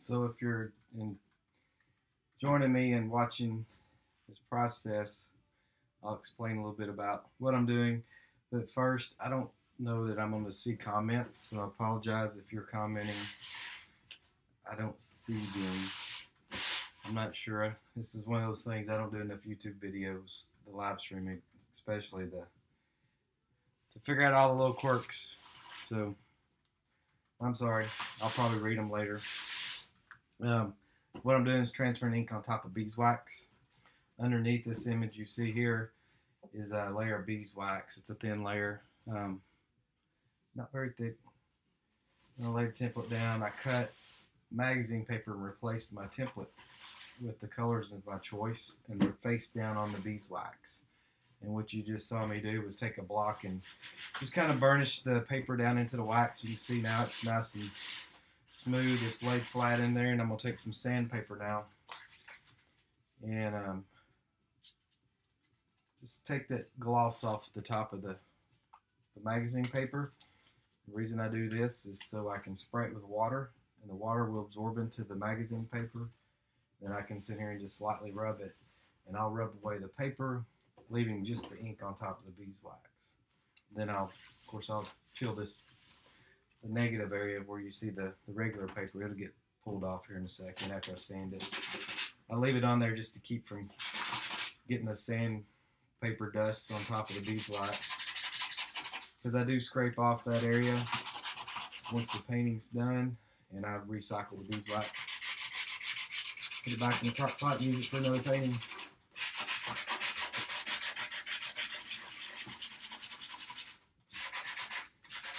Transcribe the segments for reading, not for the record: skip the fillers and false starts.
So if you're joining me and watching this process, I'll explain a little bit about what I'm doing. But first, I don't know that I'm going to see comments, so I apologize if you're commenting. I don't see them. I'm not sure. This is one of those things, I don't do enough YouTube videos, the live streaming, especially to figure out all the little quirks. So I'm sorry. I'll probably read them later. What I'm doing is transferring ink on top of beeswax. Underneath this image you see here is a layer of beeswax. It's a thin layer, not very thick. I'm gonna lay the template down. I cut magazine paper and replaced my template with the colors of my choice, and they're face down on the beeswax. And what you just saw me do was take a block and just kind of burnish the paper down into the wax. You can see now it's nice and smooth. It's laid flat in there, and I'm going to take some sandpaper now and just take that gloss off the top of the magazine paper. The reason I do this is so I can spray it with water, and the water will absorb into the magazine paper. Then I can sit here and just slightly rub it, and I'll rub away the paper, leaving just the ink on top of the beeswax. Then I'll peel the negative area where you see the regular paper. It'll get pulled off here in a second after I sand it. I leave it on there just to keep from getting the sandpaper dust on top of the beeswax, because I do scrape off that area once the painting's done, and I recycle the beeswax. Put it back in the crock pot and use it for another painting.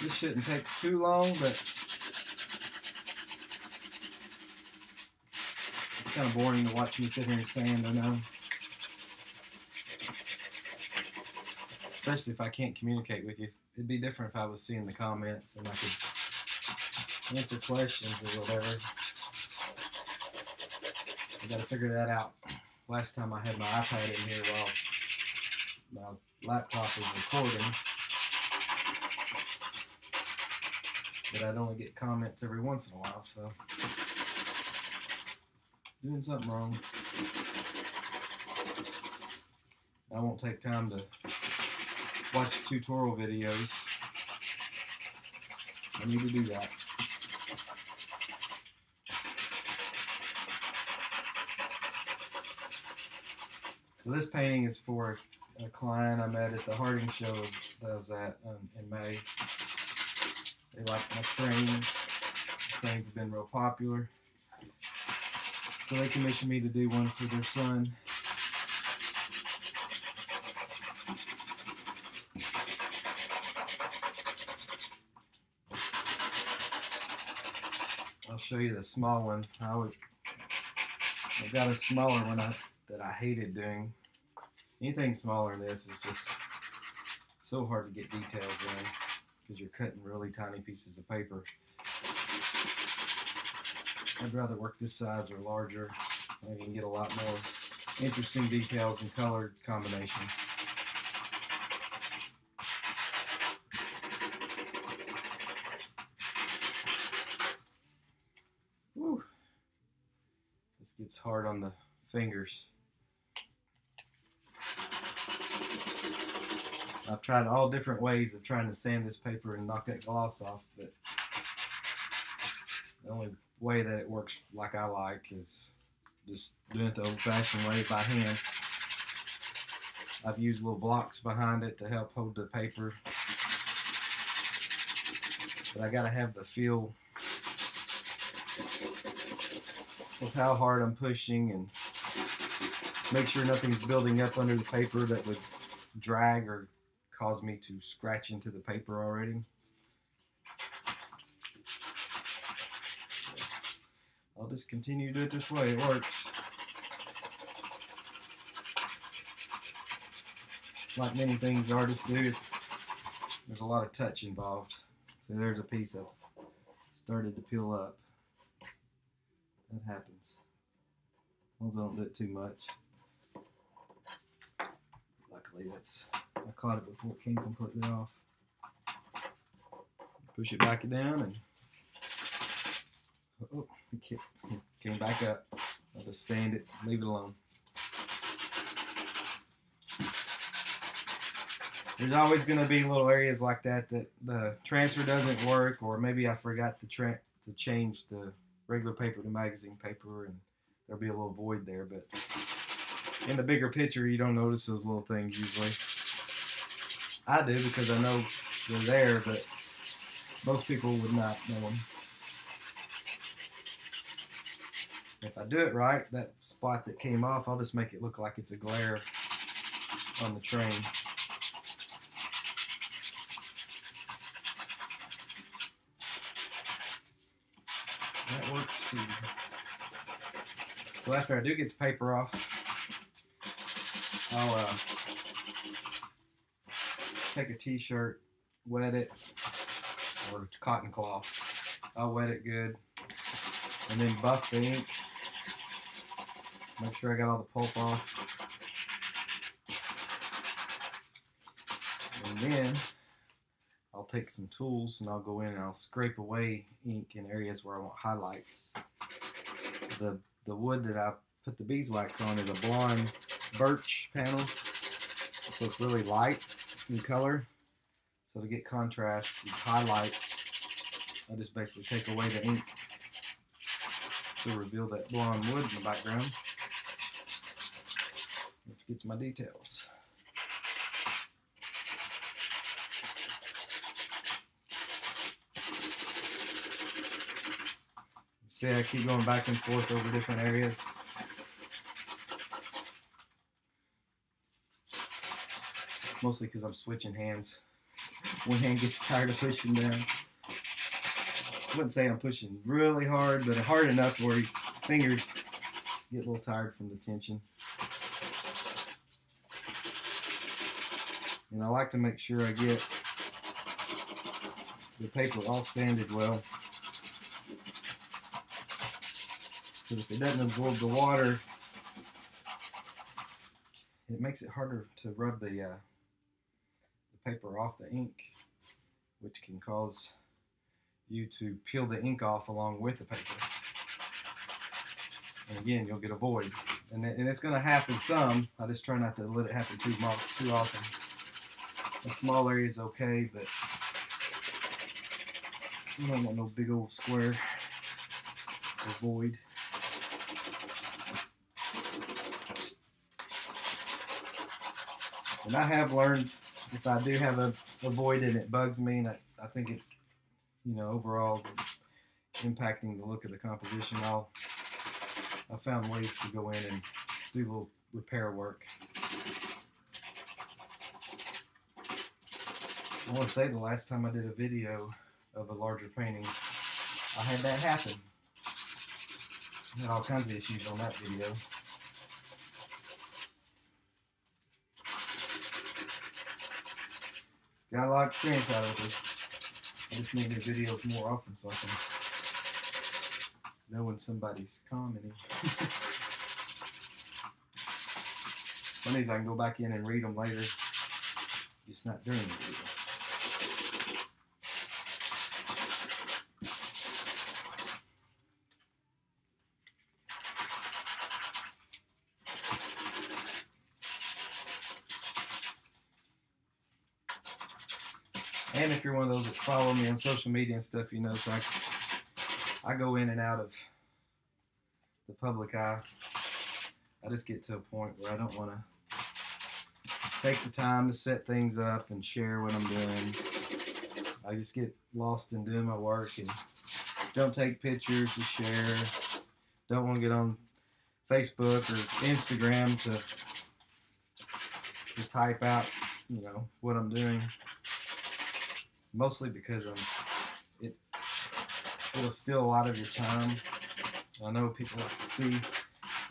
This shouldn't take too long, but it's kind of boring to watch me sit here and sand, I know. Especially if I can't communicate with you. It'd be different if I was seeing the comments and I could answer questions or whatever. I gotta figure that out. Last time I had my iPad in here while my laptop was recording, but I'd only get comments every once in a while, so doing something wrong. I won't take time to watch tutorial videos. I need to do that. So this painting is for a client I met at the Harding show that I was at in May. They liked my frame. The frames have been real popular. So they commissioned me to do one for their son. I'll show you the small one. I've got a smaller one that I hated doing. Anything smaller than this is just so hard to get details in, because you're cutting really tiny pieces of paper. I'd rather work this size or larger. I can get a lot more interesting details and color combinations. Whew. This gets hard on the fingers. I've tried all different ways of trying to sand this paper and knock that gloss off, but the only way that it works like I like is just doing it the old-fashioned way by hand. I've used little blocks behind it to help hold the paper, but I gotta have the feel of how hard I'm pushing and make sure nothing's building up under the paper that would drag or cause me to scratch into the paper already. I'll just continue to do it this way. It works. Like many things artists do, there's a lot of touch involved. So there's a piece that started to peel up. That happens. As long as I don't do it too much. Luckily, I caught it before it came completely off. Push it back down and Oh, it came back up. I'll just sand it, leave it alone. There's always going to be little areas like that that the transfer doesn't work, or maybe I forgot to change the regular paper to magazine paper, and there'll be a little void there. But in the bigger picture, you don't notice those little things usually. I do because I know they're there, but most people would not know them. If I do it right, that spot that came off, I'll just make it look like it's a glare on the train. That works too. So after I do get the paper off, I'll take a t-shirt, wet it, or cotton cloth. I'll wet it good, and then buff the ink. Make sure I got all the pulp off. And then I'll take some tools and I'll go in and I'll scrape away ink in areas where I want highlights. The wood that I put the beeswax on is a blonde birch panel, so it's really light in color. So to get contrast and highlights, I just basically take away the ink to reveal that blonde wood in the background, which gets my details. See, I keep going back and forth over different areas. Mostly because I'm switching hands. One hand gets tired of pushing down. I wouldn't say I'm pushing really hard, but hard enough where your fingers get a little tired from the tension. And I like to make sure I get the paper all sanded well. Because if it doesn't absorb the water, it makes it harder to rub the paper off the ink, which can cause you to peel the ink off along with the paper. And again, you'll get a void. And it's going to happen some. I just try not to let it happen too often. A small area is okay, but you don't want no big old square or void. And I have learned if I do have a void and it bugs me, and I think it's, overall impacting the look of the composition, I found ways to go in and do a little repair work. I want to say the last time I did a video of a larger painting, I had that happen. I had all kinds of issues on that video. Got a lot of experience out of it. I just need to do videos more often so I can know when somebody's commenting. Some of these I can go back in and read them later, just not during the video. And if you're one of those that follow me on social media and stuff, so I go in and out of the public eye. I just get to a point where I don't want to take the time to set things up and share what I'm doing. I just get lost in doing my work and don't take pictures to share. Don't want to get on Facebook or Instagram to type out, what I'm doing. Mostly because it'll steal a lot of your time. I know people like to see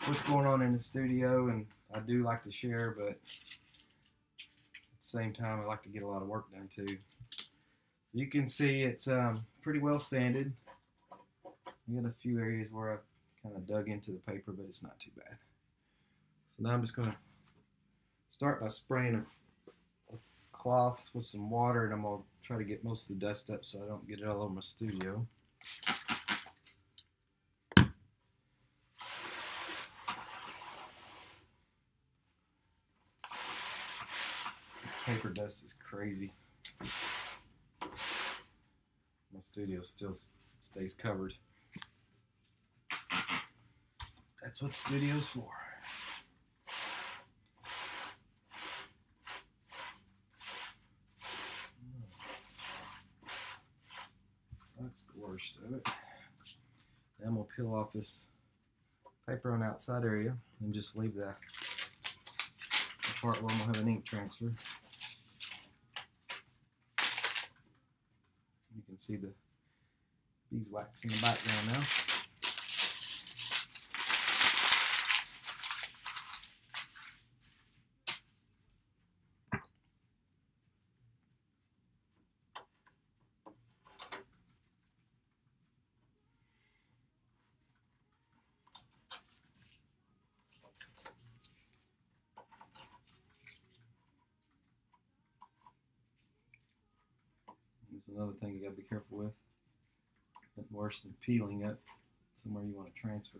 what's going on in the studio, and I do like to share, but at the same time, I like to get a lot of work done too. So you can see it's pretty well sanded. You got a few areas where I've kind of dug into the paper, but it's not too bad. So now I'm just going to start by spraying a cloth with some water, and I'm going to try to get most of the dust up so I don't get it all over my studio. paper dust is crazy. My studio still stays covered. That's what the studio's for. That's the worst of it. Then we'll peel off this paper on the outside area and just leave the part where we'll have an ink transfer. You can see the beeswax in the background now. There's another thing you gotta be careful with. It's worse than peeling it somewhere you want to transfer.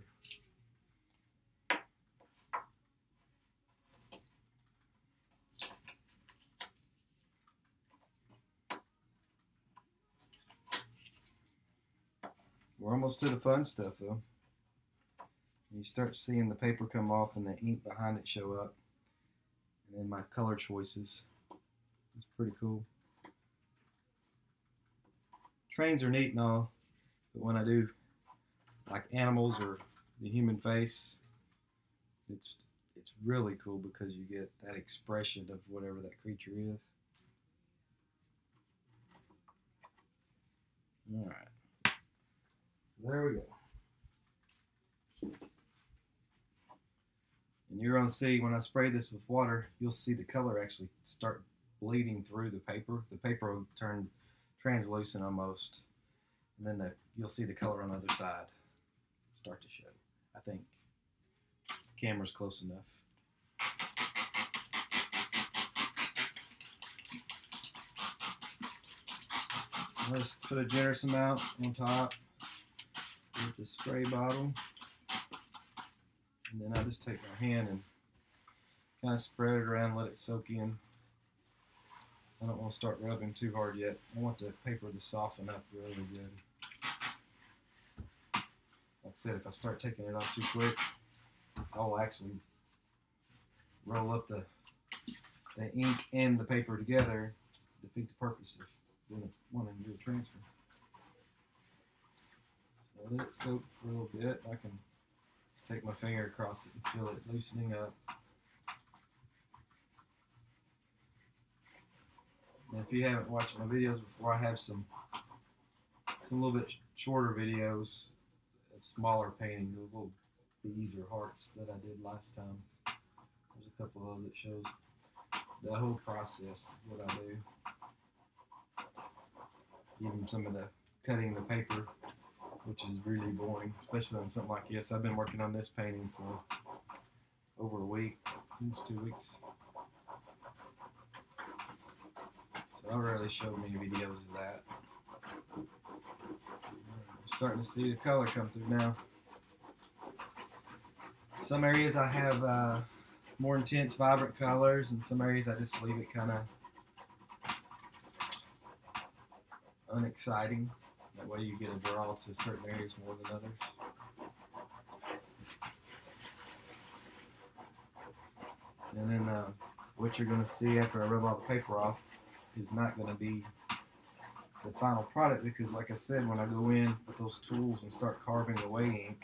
We're almost to the fun stuff though. You start seeing the paper come off and the ink behind it show up. And then my color choices. It's pretty cool. Trains are neat and all, but when I do like animals or the human face, it's really cool because you get that expression of whatever that creature is. All right, there we go. And you're gonna see when I spray this with water, you'll see the color actually start bleeding through the paper. The paper will turn translucent almost, and then you'll see the color on the other side start to show. I think the camera's close enough. I'll just put a generous amount on top with the spray bottle, and then I just take my hand and kind of spread it around, let it soak in. I don't want to start rubbing too hard yet. I want the paper to soften up really good. Like I said, if I start taking it off too quick, I'll actually roll up the ink and the paper together to defeat the purpose of wanting to do a transfer. So let it soak for a little bit. I can just take my finger across it and feel it loosening up. And if you haven't watched my videos before, I have some little bit shorter videos of smaller paintings, those little bees or hearts that I did last time. There's a couple of those that shows the whole process, what I do. Even some of the cutting the paper, which is really boring, especially on something like this. I've been working on this painting for over a week, almost 2 weeks. So I rarely show many videos of that. I'm starting to see the color come through now. Some areas I have more intense, vibrant colors, and some areas I just leave it kind of unexciting. That way you get a draw to certain areas more than others. And then what you're going to see after I rub all the paper off is not going to be the final product, because like I said, when I go in with those tools and start carving away ink,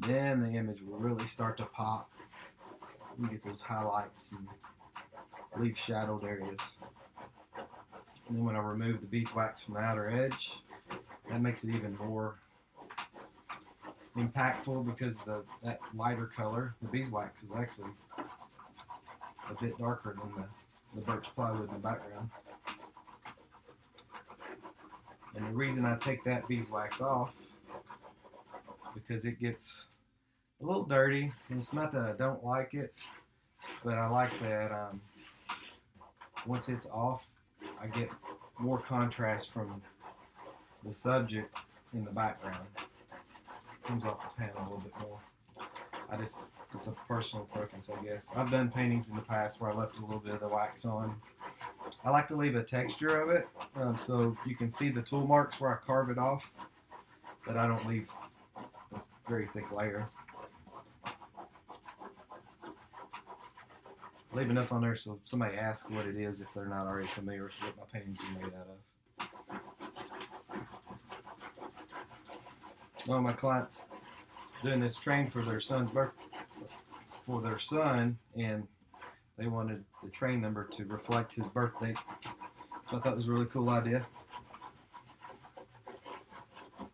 then the image will really start to pop. You get those highlights and leave shadowed areas. And then when I remove the beeswax from the outer edge, that makes it even more impactful, because that lighter color, the beeswax, is actually a bit darker than the birch plywood in the background. And the reason I take that beeswax off, because it gets a little dirty, and it's not that I don't like it, but I like that once it's off, I get more contrast from the subject in the background. It comes off the panel a little bit more. It's a personal preference, I guess. I've done paintings in the past where I left a little bit of the wax on. I like to leave a texture of it, so you can see the tool marks where I carve it off, but I don't leave a very thick layer. Leave enough on there so somebody asks what it is if they're not already familiar with what my paintings are made out of. One of my clients doing this train for their son's birthday, for their son, and they wanted the train number to reflect his birthday. So I thought it was a really cool idea.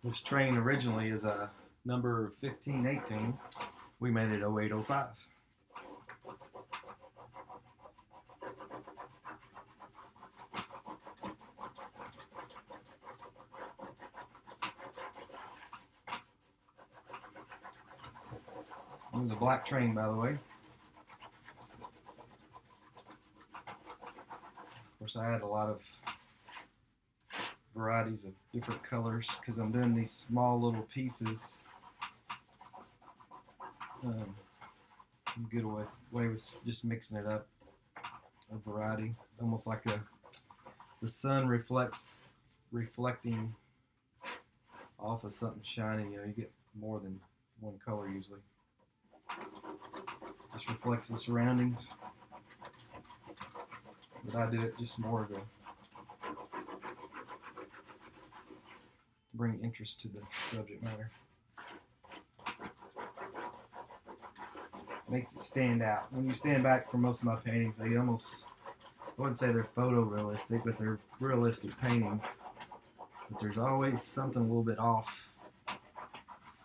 This train originally is a number 1518. We made it 0805. It was a black train, by the way. Of course, I had a lot of varieties of different colors because I'm doing these small little pieces. Good way with just mixing it up, a variety, almost like the sun reflecting off of something shiny. You know, you get more than one color usually. Just reflects the surroundings. But I do it just more to bring interest to the subject matter. Makes it stand out. When you stand back from most of my paintings, they almost, I wouldn't say they're photorealistic, but they're realistic paintings. But there's always something a little bit off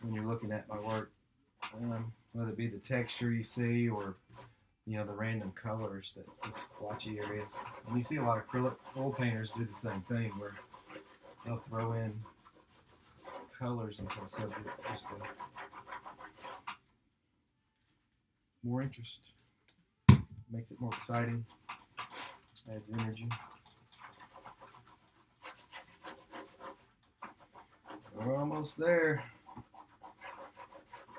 when you're looking at my work. Whether it be the texture you see or, you know, the random colors, that just blotchy areas. And you see a lot of acrylic oil painters do the same thing where they'll throw in colors into the subject just to more interest. Makes it more exciting, adds energy. We're almost there.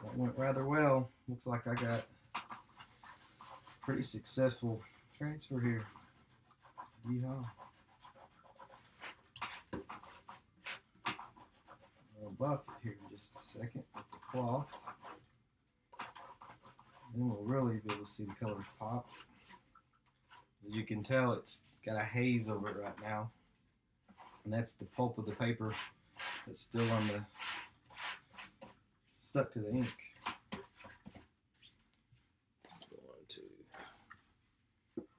That went rather well. Looks like I got pretty successful transfer here. Yeehaw. I'll buff it here in just a second with the cloth. Then we'll really be able to see the colors pop. As you can tell, it's got a haze over it right now. And that's the pulp of the paper that's still on the stuck to the ink. Go on to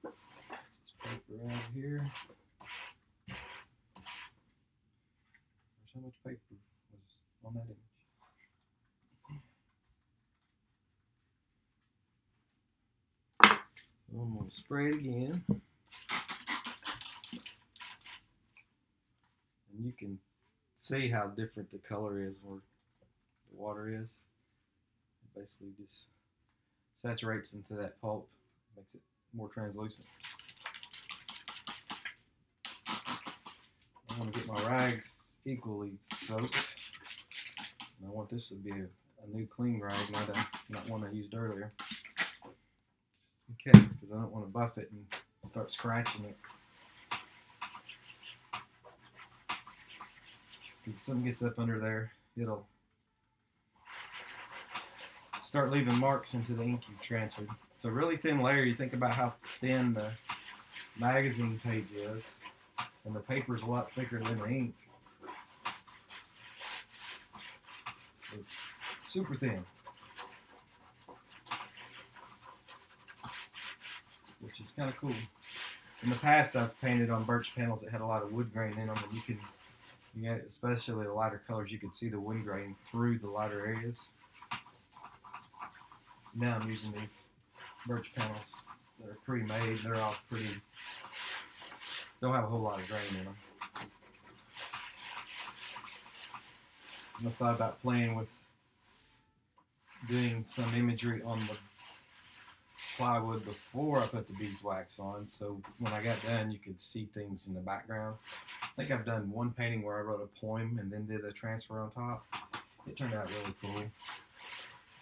this paper out here. There's how much paper was on that image. I'm going to spray it again. And you can see how different the color is where the water is. It basically just saturates into that pulp, makes it more translucent. I want to get my rags equally soaked. And I want this to be a new clean rag, not one I used earlier. Just in case, because I don't want to buff it and start scratching it. Because if something gets up under there, it'll start leaving marks into the ink you've transferred. It's a really thin layer. You think about how thin the magazine page is, and the paper's a lot thicker than the ink. It's super thin, which is kind of cool. In the past, I've painted on birch panels that had a lot of wood grain in them, and you can, especially the lighter colors, you can see the wood grain through the lighter areas. Now I'm using these birch panels that are pre-made. They're all pretty, don't have a whole lot of grain in them. I thought about playing with doing some imagery on the plywood before I put the beeswax on, so when I got done you could see things in the background. I think I've done one painting where I wrote a poem and then did a transfer on top. It turned out really cool.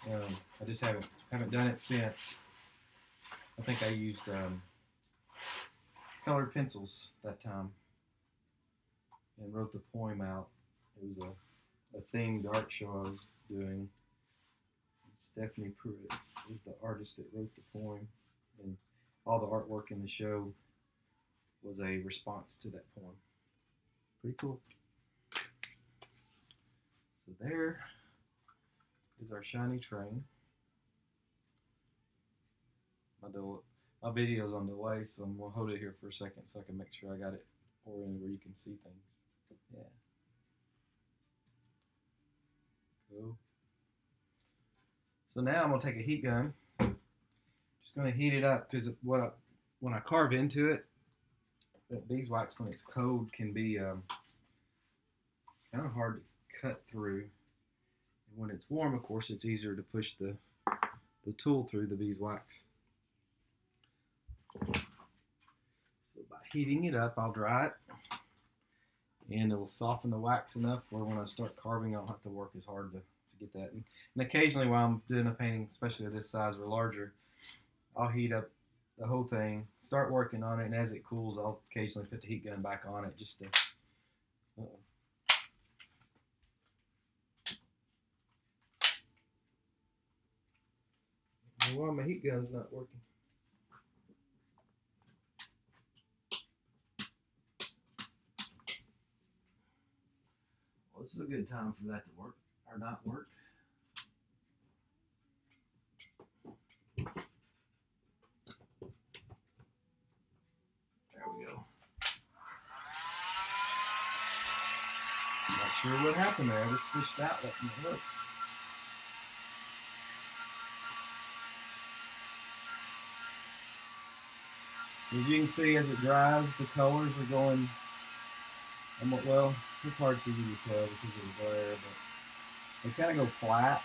I just haven't done it since. I think I used colored pencils that time and wrote the poem out. It was a themed art show I was doing. Stephanie Pruitt was the artist that wrote the poem, and all the artwork in the show was a response to that poem. Pretty cool. So there is our shiny train. My video's on delay, so I'm gonna hold it here for a second so I can make sure I got it oriented where you can see things. Yeah. Cool. So now I'm gonna take a heat gun. Just gonna heat it up because when I carve into it, that beeswax when it's cold can be kind of hard to cut through. And when it's warm, of course, it's easier to push the tool through the beeswax. So by heating it up, I'll dry it, and it'll soften the wax enough where when I start carving, I don't have to work as hard to get that. And occasionally while I'm doing a painting, especially of this size or larger, I'll heat up the whole thing, start working on it, and as it cools, I'll occasionally put the heat gun back on it just to... Why my heat gun's not working? Well, this is a good time for that to work, or not work. There we go. Not sure what happened there. I just switched out. Let me look. As you can see, as it dries, the colors are going, well, it's hard for you to tell because of the glare, but they kind of go flat.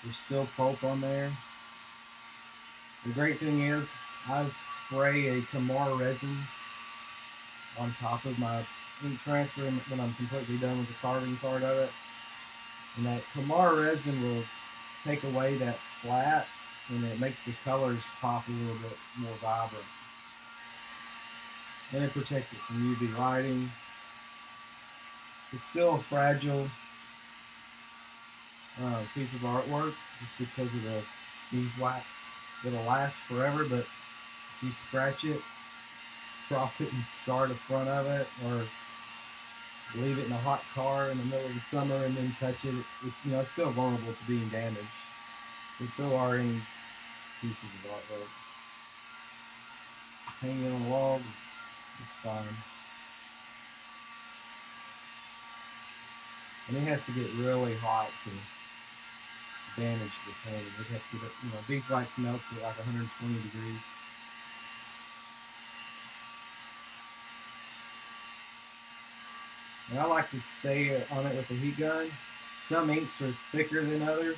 There's still pulp on there. The great thing is, I spray a Kamar resin on top of my ink transfer when I'm completely done with the carving part of it. And that Kamar resin will take away that flat, and it makes the colors pop a little bit more vibrant. And it protects it from UV lighting. It's still a fragile piece of artwork just because of the beeswax. It'll last forever, but if you scratch it, drop it and scar the front of it, or leave it in a hot car in the middle of the summer and then touch it, it's still vulnerable to being damaged. And so are any pieces of artwork. Hanging it on the wall, it's fine. And it has to get really hot to damage the painting. It has to get, beeswax melts at like 120 degrees. And I like to stay on it with the heat gun. Some inks are thicker than others,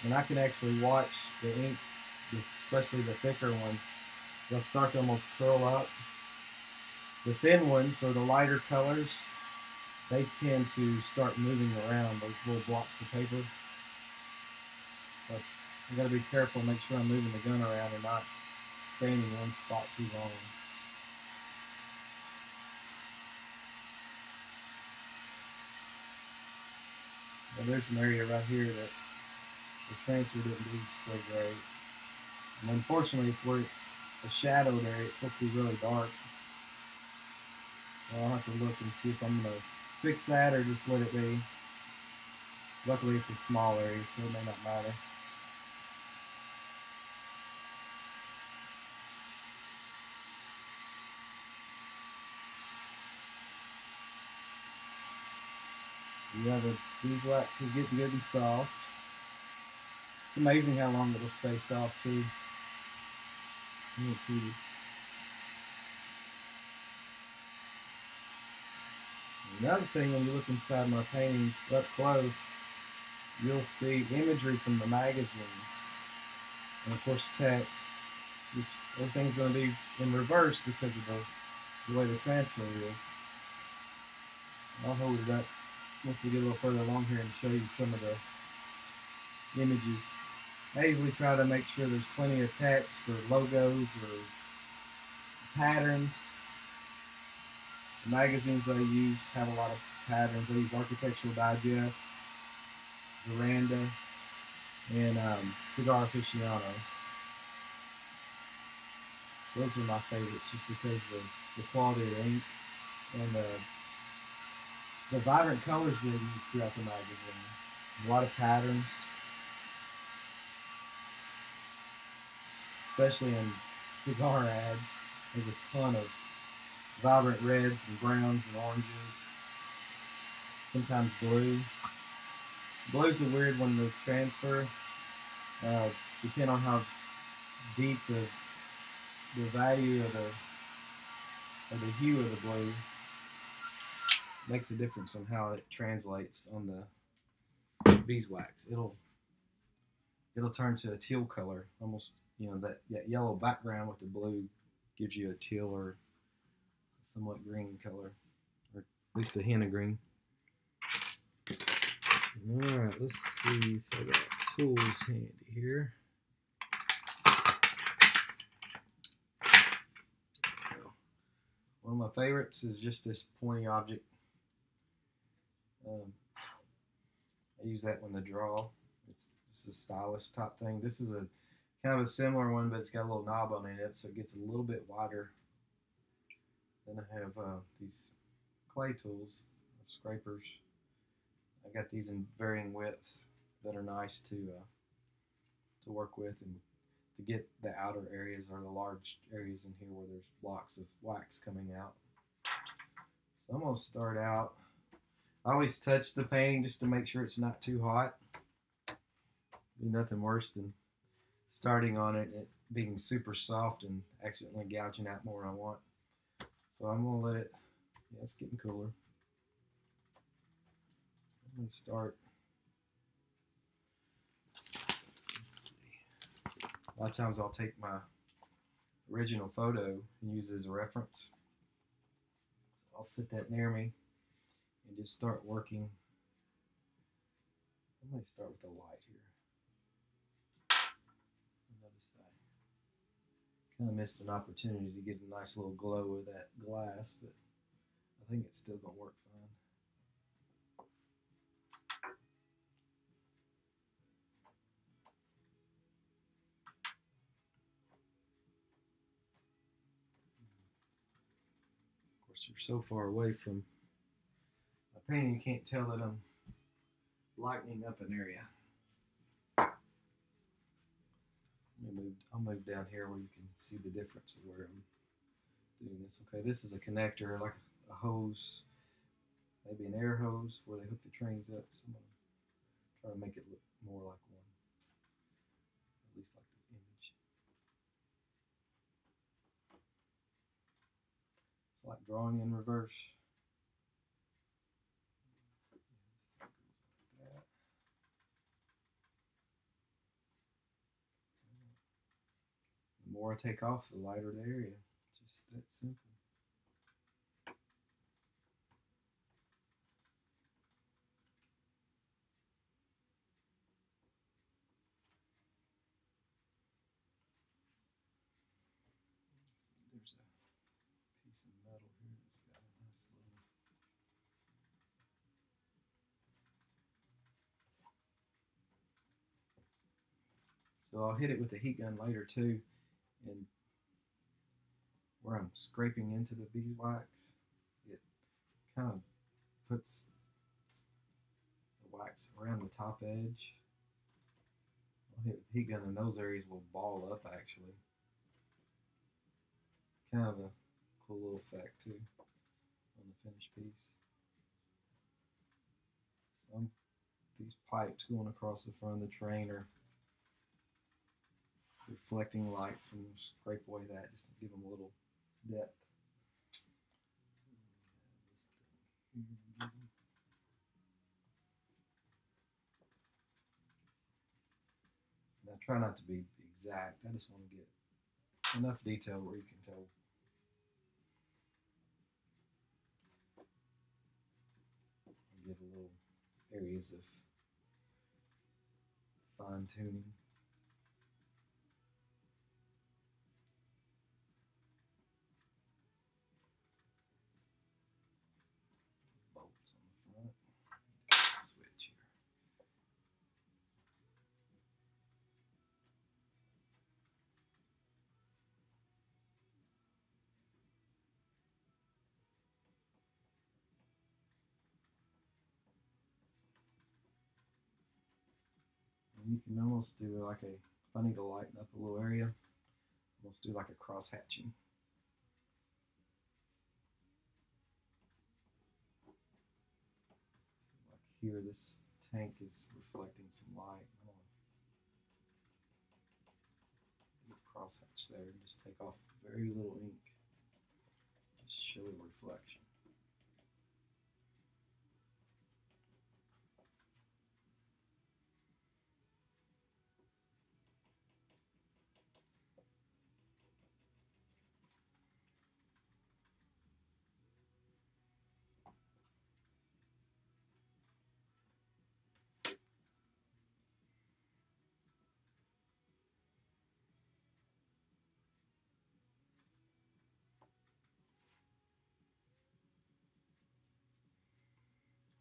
and I can actually watch the inks, especially the thicker ones, they'll start to almost curl up. The thin ones, or the lighter colors, they tend to start moving around, those little blocks of paper. So I've got to be careful, make sure I'm moving the gun around and not staying in one spot too long. Well, there's an area right here that the transfer didn't do so great. And unfortunately, it's where it's a shadowed area. It's supposed to be really dark. So I'll have to look and see if I'm going to fix that or just let it be. Luckily, it's a small area, so it may not matter. Yeah, the beeswax is getting good and soft. It's amazing how long it'll stay soft too. It's heated. Another thing, when you look inside my paintings up close, you'll see imagery from the magazines, and of course text, which everything's going to be in reverse because of the way the transfer is. I'll hold it up once we get a little further along here and show you some of the images. I usually try to make sure there's plenty of text or logos or patterns. The magazines I use have a lot of patterns. I use Architectural Digest, Veranda, and Cigar Aficionado. Those are my favorites just because the quality of the ink and the vibrant colors they use throughout the magazine. A lot of patterns, especially in cigar ads. There's a ton of vibrant reds and browns and oranges, sometimes blue. Blue's a weird one to transfer, depending on how deep the value of the hue of the blue makes a difference on how it translates on the beeswax. It'll turn to a teal color, almost, that yellow background with the blue gives you a teal or somewhat green color, or at least a hint of green. All right, let's see if I got tools handy here. One of my favorites is just this pointy object. I use that one to draw. It's a stylus type thing. This is a kind of a similar one, but it's got a little knob on it, so it gets a little bit wider. Then I have these clay tools, scrapers. I got these in varying widths that are nice to work with and to get the outer areas or the large areas in here where there's blocks of wax coming out. So I'm going to start out. I always touch the painting just to make sure it's not too hot. Be nothing worse than starting on it and it being super soft and accidentally gouging out more than I want. So I'm going to let it, yeah, it's getting cooler. I'm going to start. Let's see. A lot of times I'll take my original photo and use it as a reference. So I'll set that near me and just start working. I'm going to start with the light here. Notice I kind of missed an opportunity to get a nice little glow with that glass, but I think it's still going to work fine. Of course, you're so far away from my painting, you can't tell that I'm lightening up an area. I'll move down here where you can see the difference of where I'm doing this. Okay, this is a connector, like a hose, maybe an air hose where they hook the trains up. So I'm going to try to make it look more like one, at least like the image. It's like drawing in reverse. The more I take off, the lighter the area. Just that simple. There's a piece of metal here that's got a nice little. So I'll hit it with a heat gun later too, and where I'm scraping into the beeswax, it kind of puts the wax around the top edge. I'll hit the heat gun and those areas will ball up actually. Kind of a cool little effect too on the finished piece. These pipes going across the front of the train are reflecting lights, and scrape away that just to give them a little depth. Now try not to be exact. I just want to get enough detail where you can tell. give a little areas of fine tuning. Bolts on the front. Switch here. And you can almost do like a, if I need to lighten up a little area, almost do like a cross hatching. So like here, this tank is reflecting some light. I'm gonna do a cross hatch there and just take off very little ink. Just show the reflection.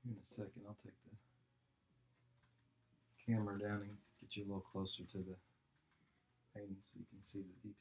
In a second, I'll take the camera down and get you a little closer to the painting so you can see the details.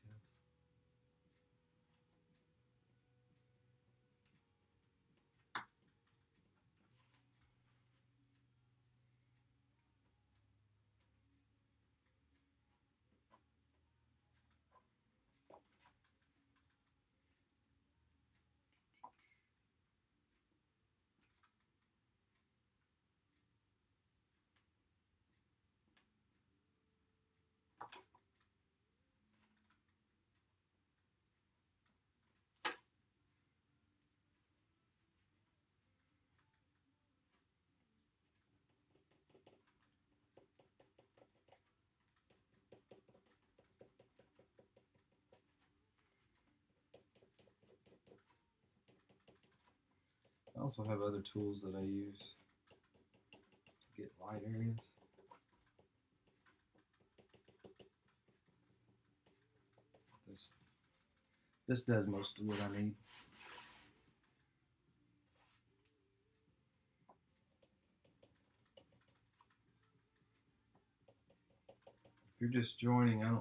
I also have other tools that I use to get light areas. This does most of what I need. If you're just joining, I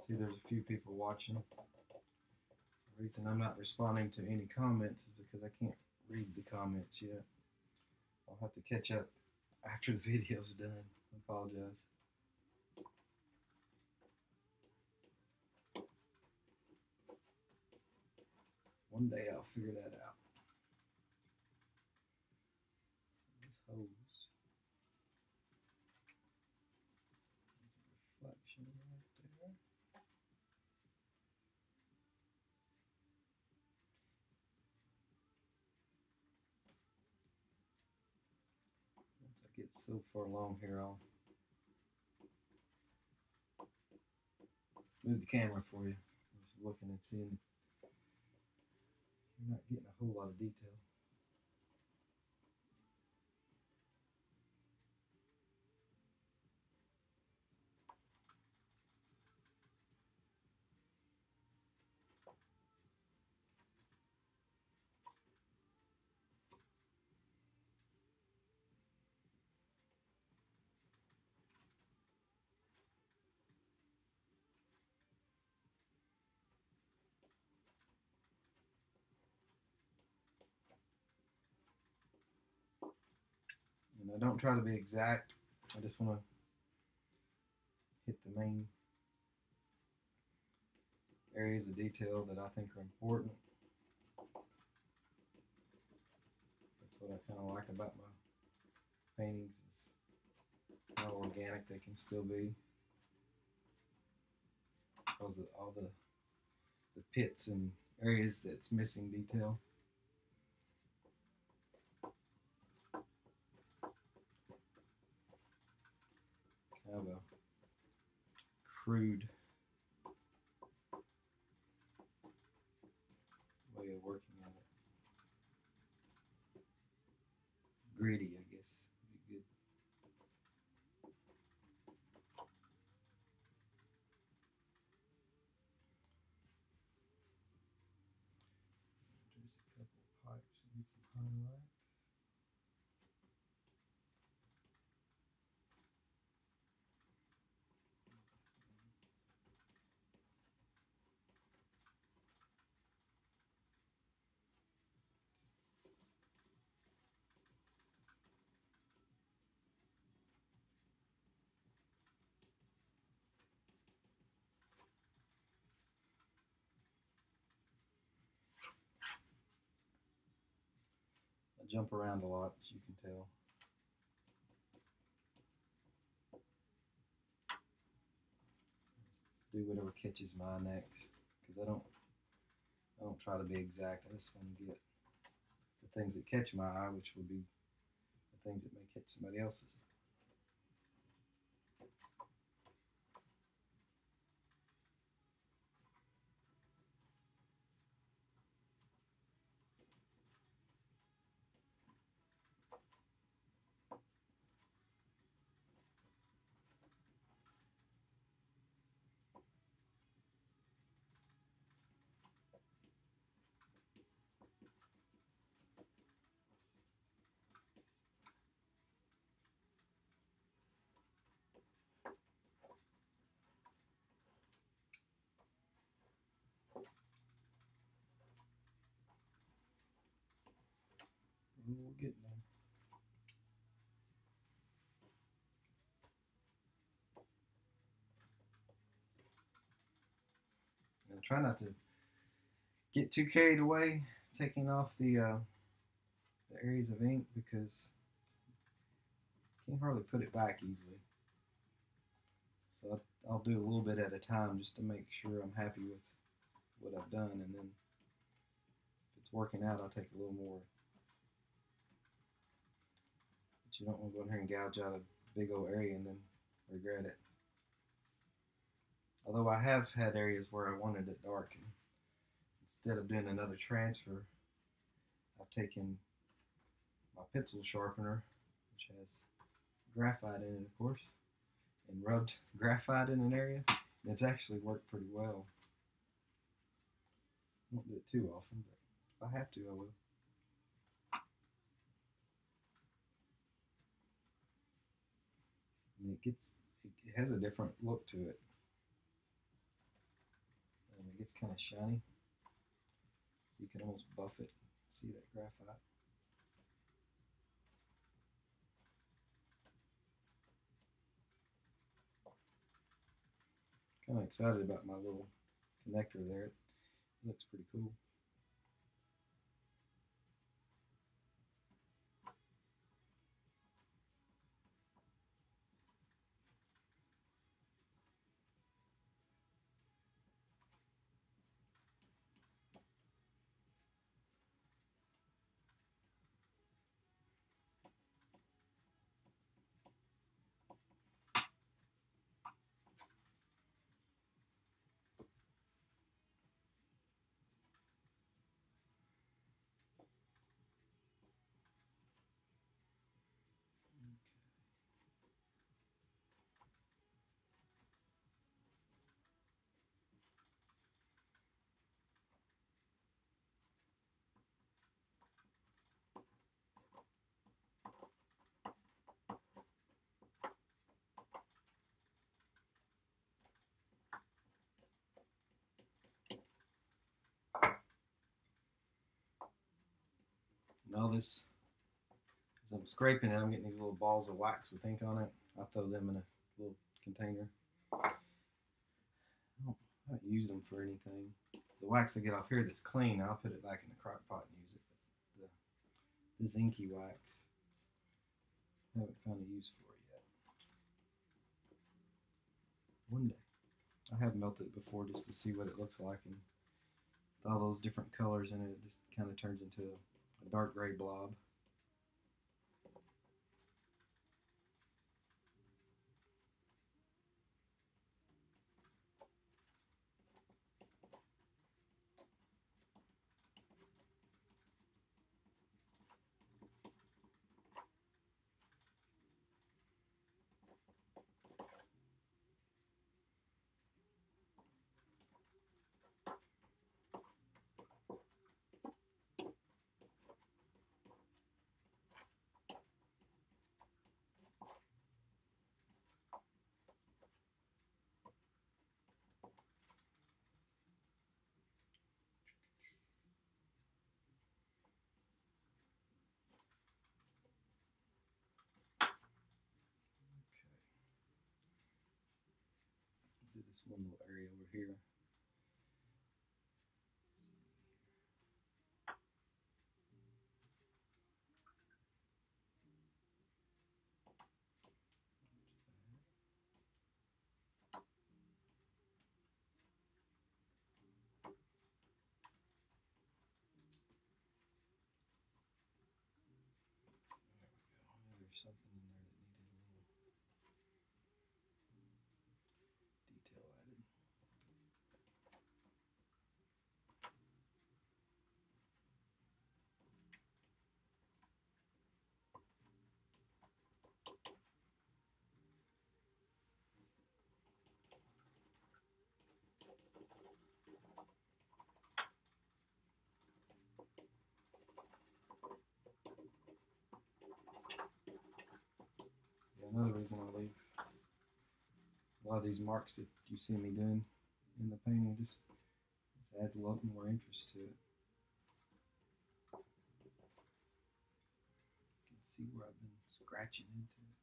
see there's a few people watching. The reason I'm not responding to any comments is because I can't read the comments yet. I'll have to catch up after the video's done. I apologize. One day I'll figure that out. This hose. There's a reflection right there. Once I get so far along here, I'll move the camera for you. I'm just looking and seeing you're not getting a whole lot of detail. And I don't try to be exact. I just want to hit the main areas of detail that I think are important. That's what I kind of like about my paintings, is how organic they can still be because of all the pits and areas that's missing detail. Kind of a crude way of working at it. gritty, I guess. Be good. There's a couple pipes that need some highlights. I jump around a lot, as you can tell. Do whatever catches my eye next, because I don't try to be exact. I just want to get the things that catch my eye, which will be the things that may catch somebody else's. We'll get there. And try not to get too carried away taking off the areas of ink, because you can hardly put it back easily. So I'll do a little bit at a time just to make sure I'm happy with what I've done, and then if it's working out, I'll take a little more. But you don't want to go in here and gouge out a big old area and then regret it. Although I have had areas where I wanted it dark, and instead of doing another transfer, I've taken my pencil sharpener, which has graphite in it, of course, and rubbed graphite in an area, and it's actually worked pretty well. I won't do it too often, but if I have to, I will. And it has a different look to it. And it gets kind of shiny, so you can almost buff it, see that graphite. Kind of excited about my little connector there. It looks pretty cool. And all this, as I'm scraping it, I'm getting these little balls of wax with ink on it. I throw them in a little container. I don't use them for anything. The wax I get off here that's clean, I'll put it back in the crock pot and use it. But this inky wax, I haven't found a use for it yet. One day. I have melted it before just to see what it looks like, and with all those different colors in it, it just kind of turns into a dark gray blob. Just one little area over here. There's something in there that needed a little detail added. Yeah, another reason I leave a lot of these marks that you see me doing in the painting just adds a lot more interest to it. You can see where I've been scratching into it.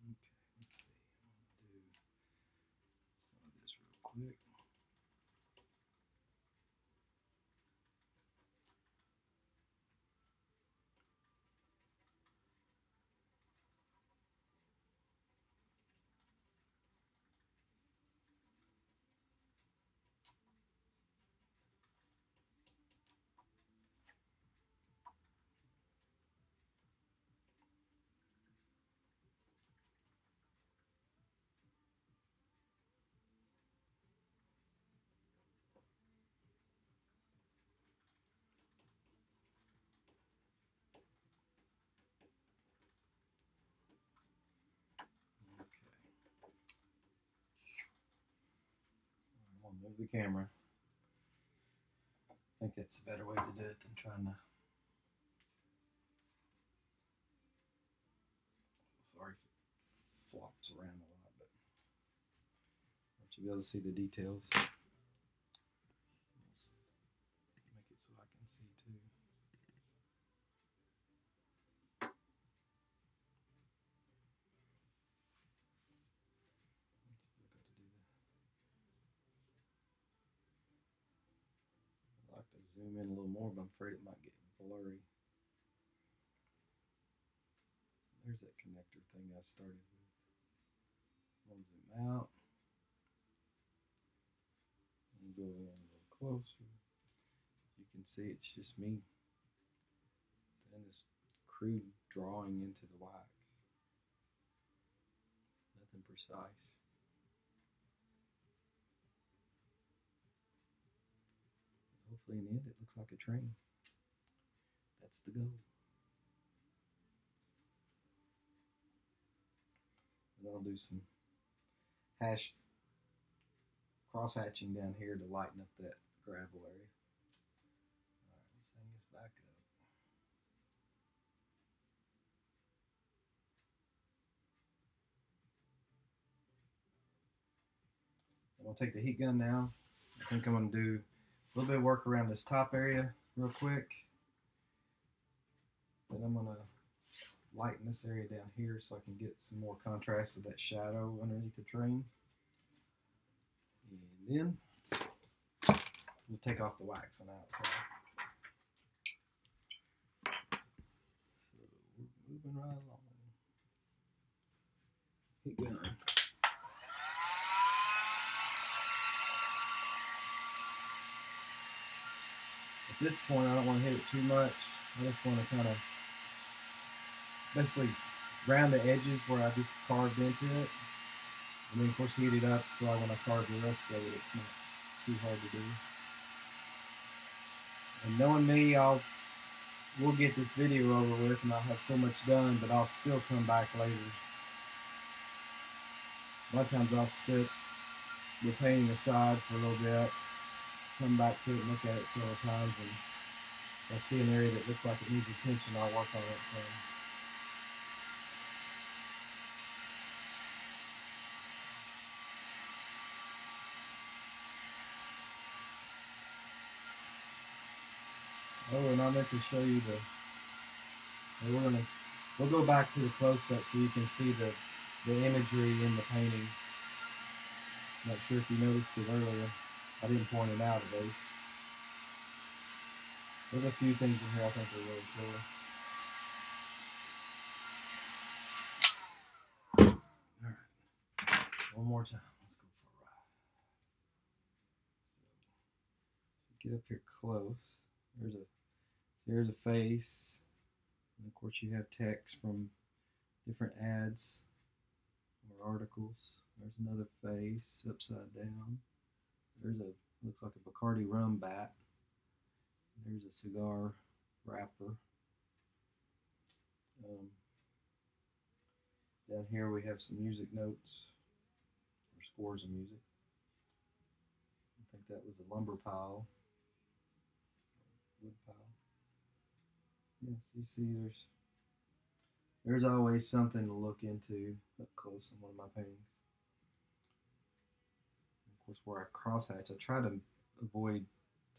Okay, let's see. I'm going to do some of this real quick. I'm going to move the camera. I think that's a better way to do it than trying to. Sorry if it flops around a lot, but I want you to be able to see the details. Make it so I can see too. Still got to do that. I'd like to zoom in a little more, but I'm afraid it might get blurry. There's that connector thing I started with. I'm going to zoom out and go in a little closer. You can see it's just me doing this crude drawing into the wax. Nothing precise. Hopefully in the end it looks like a train. That's the goal. And I'll do some cross hatching down here to lighten up that gravel area. Alright, let's hang this back up. I'm going to take the heat gun now. I think I'm going to do a little bit of work around this top area real quick. Then I'm going to lighten this area down here so I can get some more contrast with that shadow underneath the train. And then we'll take off the wax on the outside. So we're moving right along. Heat gun. At this point, I don't want to hit it too much. I just want to kind of basically round the edges where I just carved into it. And then, of course, heat it up so when I carve the rest of it, it's not too hard to do. And knowing me, we'll get this video over with and I'll have so much done, but I'll still come back later. A lot of times I'll set the painting aside for a little bit, come back to it and look at it several times, and if I see an area that looks like it needs attention, I'll work on it some. Oh, and I meant to show you we'll go back to the close-up so you can see the imagery in the painting. Not sure if you noticed it earlier. I didn't point it out at least. There's a few things in here I think are really cool. Alright. One more time. Let's go for a ride. So, get up here close. There's a face. And of course you have text from different ads or articles. There's another face upside down. Looks like a Bacardi rum bat. There's a cigar wrapper. Down here we have some music notes or scores of music. I think that was a lumber pile, wood pile. Yes, you see there's always something to look into up close in one of my paintings. Of course, where I crosshatch, I try to avoid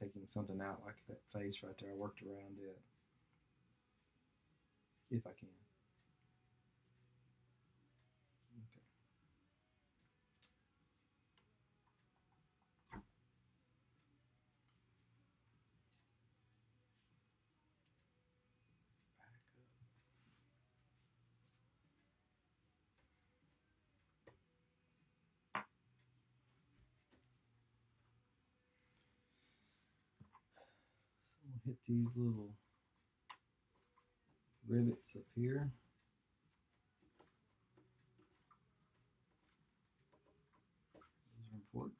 taking something out like that face right there. I worked around it if I can. Okay. We'll hit these little rivets up here. These are important.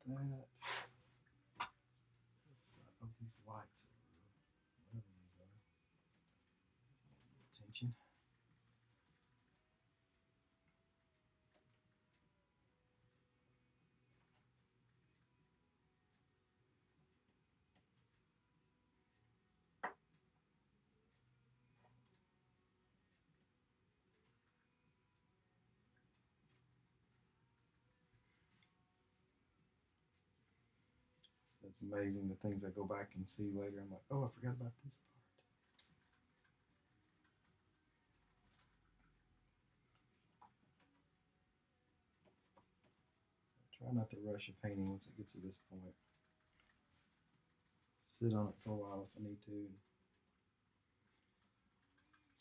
That. Oh, these lights are whatever these are. Attention. That's amazing, the things I go back and see later. I'm like, oh, I forgot about this part. Try not to rush a painting once it gets to this point. Sit on it for a while if I need to.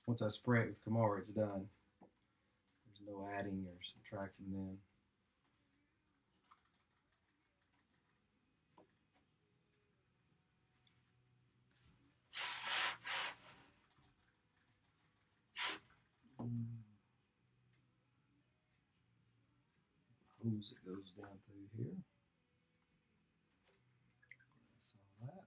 Once I spray it with Kamara, it's done. There's no adding or subtracting then. Hose that goes down through here. I saw that.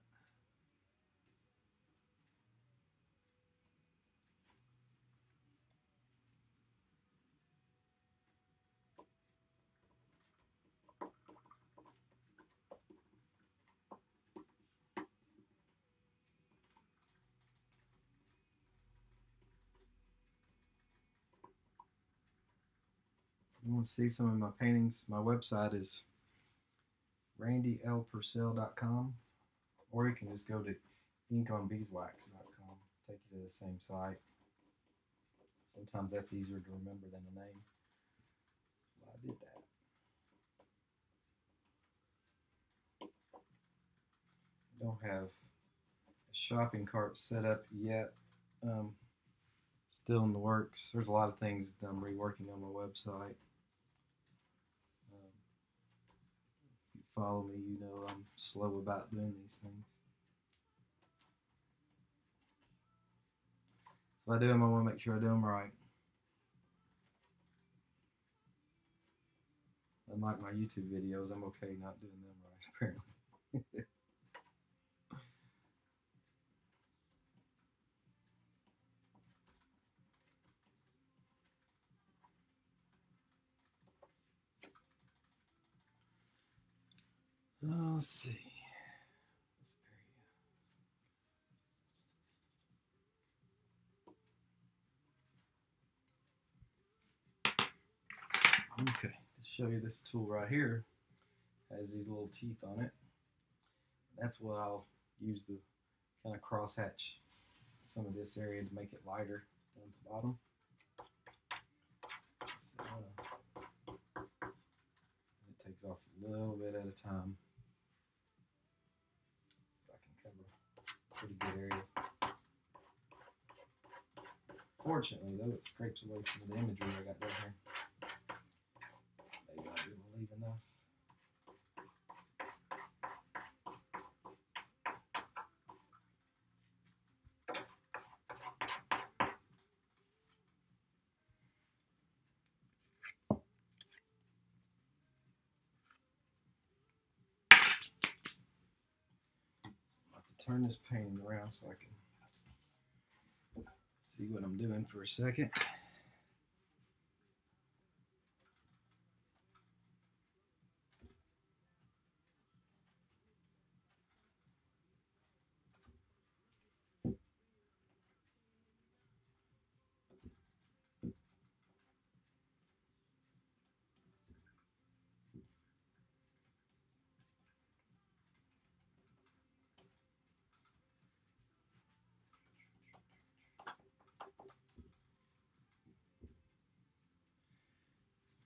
If you want to see some of my paintings, my website is randylpurcell.com, or you can just go to inkonbeeswax.com. Take you to the same site. Sometimes that's easier to remember than a name. Well, I did that. don't have a shopping cart set up yet. Still in the works. There's a lot of things that I'm reworking on my website. If you follow me, you know I'm slow about doing these things. If I do them, I want to make sure I do them right. Unlike my YouTube videos, I'm okay not doing them right, apparently. Let's see. Okay, to show you this tool right here, has these little teeth on it. That's what I'll use to kind of crosshatch some of this area to make it lighter down at the bottom. So, it takes off a little bit at a time. I can cover a pretty good area. Fortunately, though, it scrapes away some of the imagery I got down here. Maybe I'll be able to leave enough. Turn this painting around so I can see what I'm doing for a second.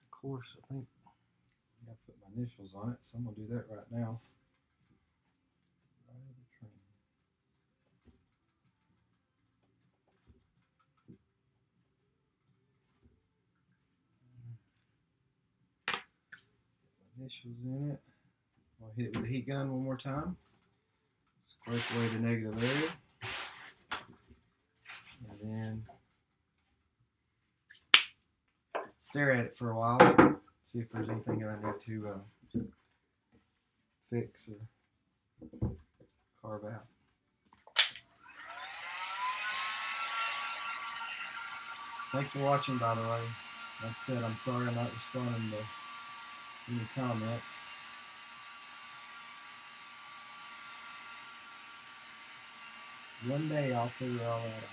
Of course, I think I gotta put my initials on it, so I'm gonna do that right now. Initials in it. I'll hit it with a heat gun one more time. Scrape away the negative area. And then stare at it for a while. See if there's anything that I need to fix or carve out. Thanks for watching, by the way. Like I said, I'm sorry I'm not responding to any comments. One day I'll figure all that out.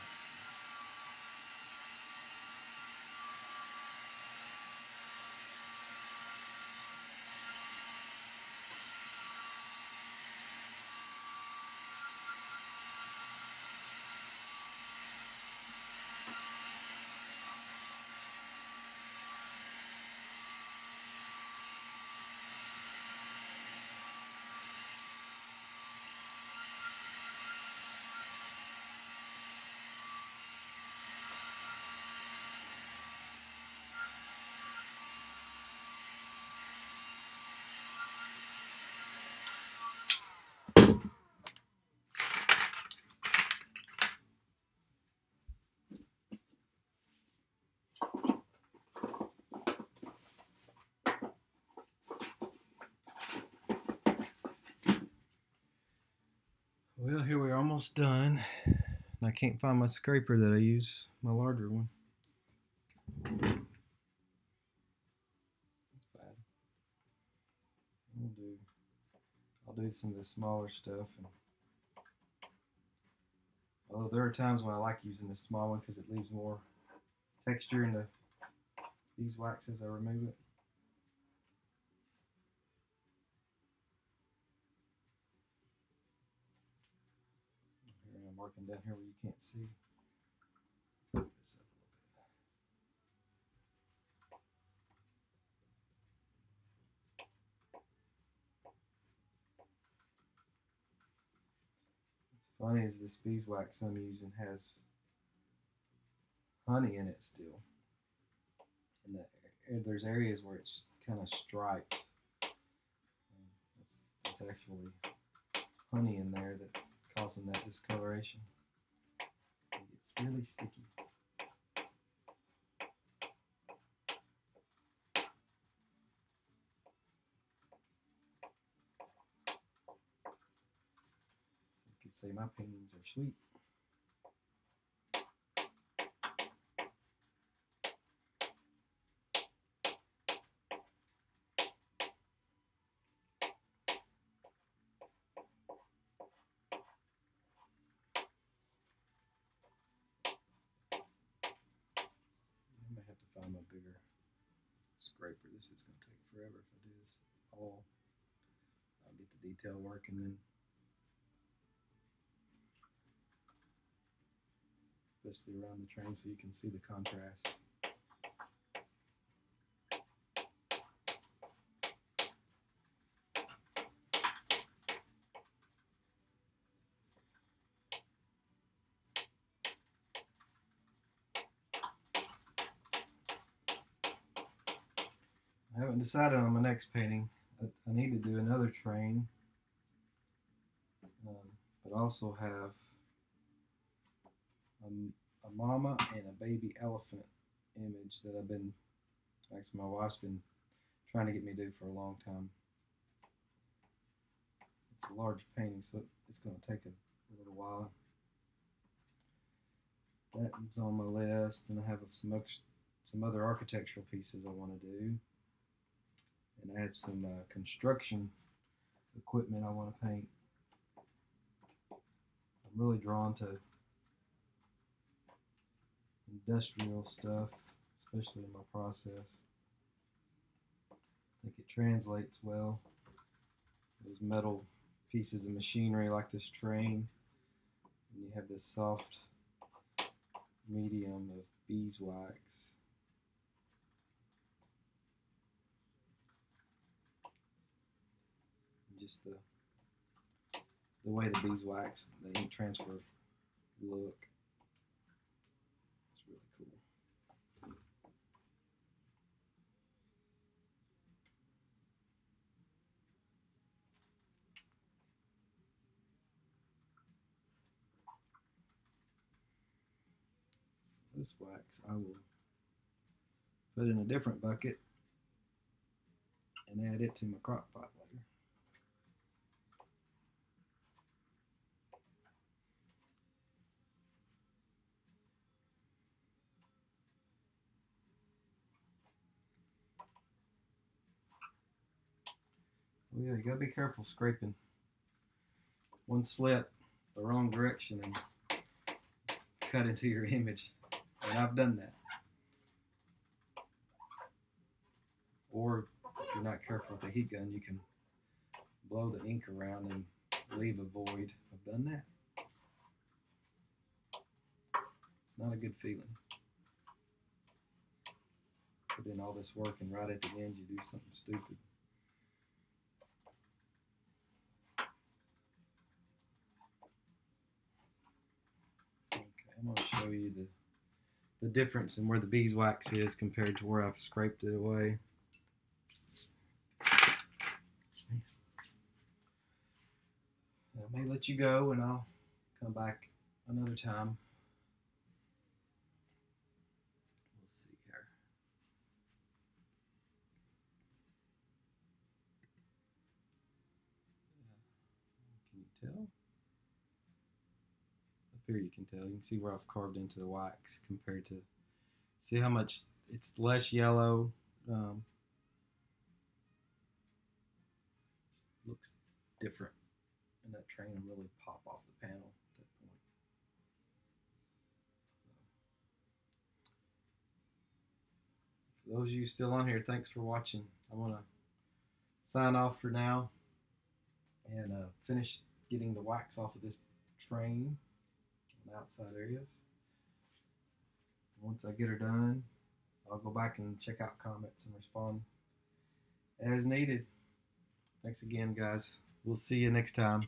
Well, here we're almost done. And I can't find my scraper that I use, my larger one. That's bad. I'll do some of the smaller stuff. Although there are times when I like using this small one because it leaves more texture in the beeswax as I remove it. Here I'm working down here where you can't see. Put this up. Funny is this beeswax I'm using has honey in it still. And there's areas where it's kind of striped. It's actually honey in there that's causing that discoloration. It's really sticky. So you could say my paintings are sweet. I may have to find my bigger scraper. This is going to take forever if I do this all. I'll get the detail work and then, especially around the train so you can see the contrast. I haven't decided on my next painting. I need to do another train, but also have a mama and a baby elephant image that actually my wife's been trying to get me to do for a long time. It's a large painting, so it's going to take a little while. That's on my list, and I have some other architectural pieces I want to do. And I have some construction equipment I want to paint. I'm really drawn to industrial stuff, especially in my process. I think it translates well. Those metal pieces of machinery like this train, and you have this soft medium of beeswax. Just the way the beeswax, the ink transfer look. It's really cool. So this wax I will put in a different bucket and add it to my crock pot later. Oh yeah, you gotta be careful scraping. One slip the wrong direction and cut into your image. And I've done that. Or if you're not careful with the heat gun, you can blow the ink around and leave a void. I've done that. It's not a good feeling. Put in all this work and right at the end you do something stupid. Okay, I'm going to show you the difference in where the beeswax is compared to where I've scraped it away. I may let you go and I'll come back another time. Let's see here. Can you tell? Up here you can tell. You can see where I've carved into the wax compared to, see how much it's less yellow. Looks different. And that train will really pop off the panel at that point. For those of you still on here, thanks for watching. I want to sign off for now and finish getting the wax off of this train on the outside areas. Once I get her done, I'll go back and check out comments and respond as needed. Thanks again, guys. We'll see you next time.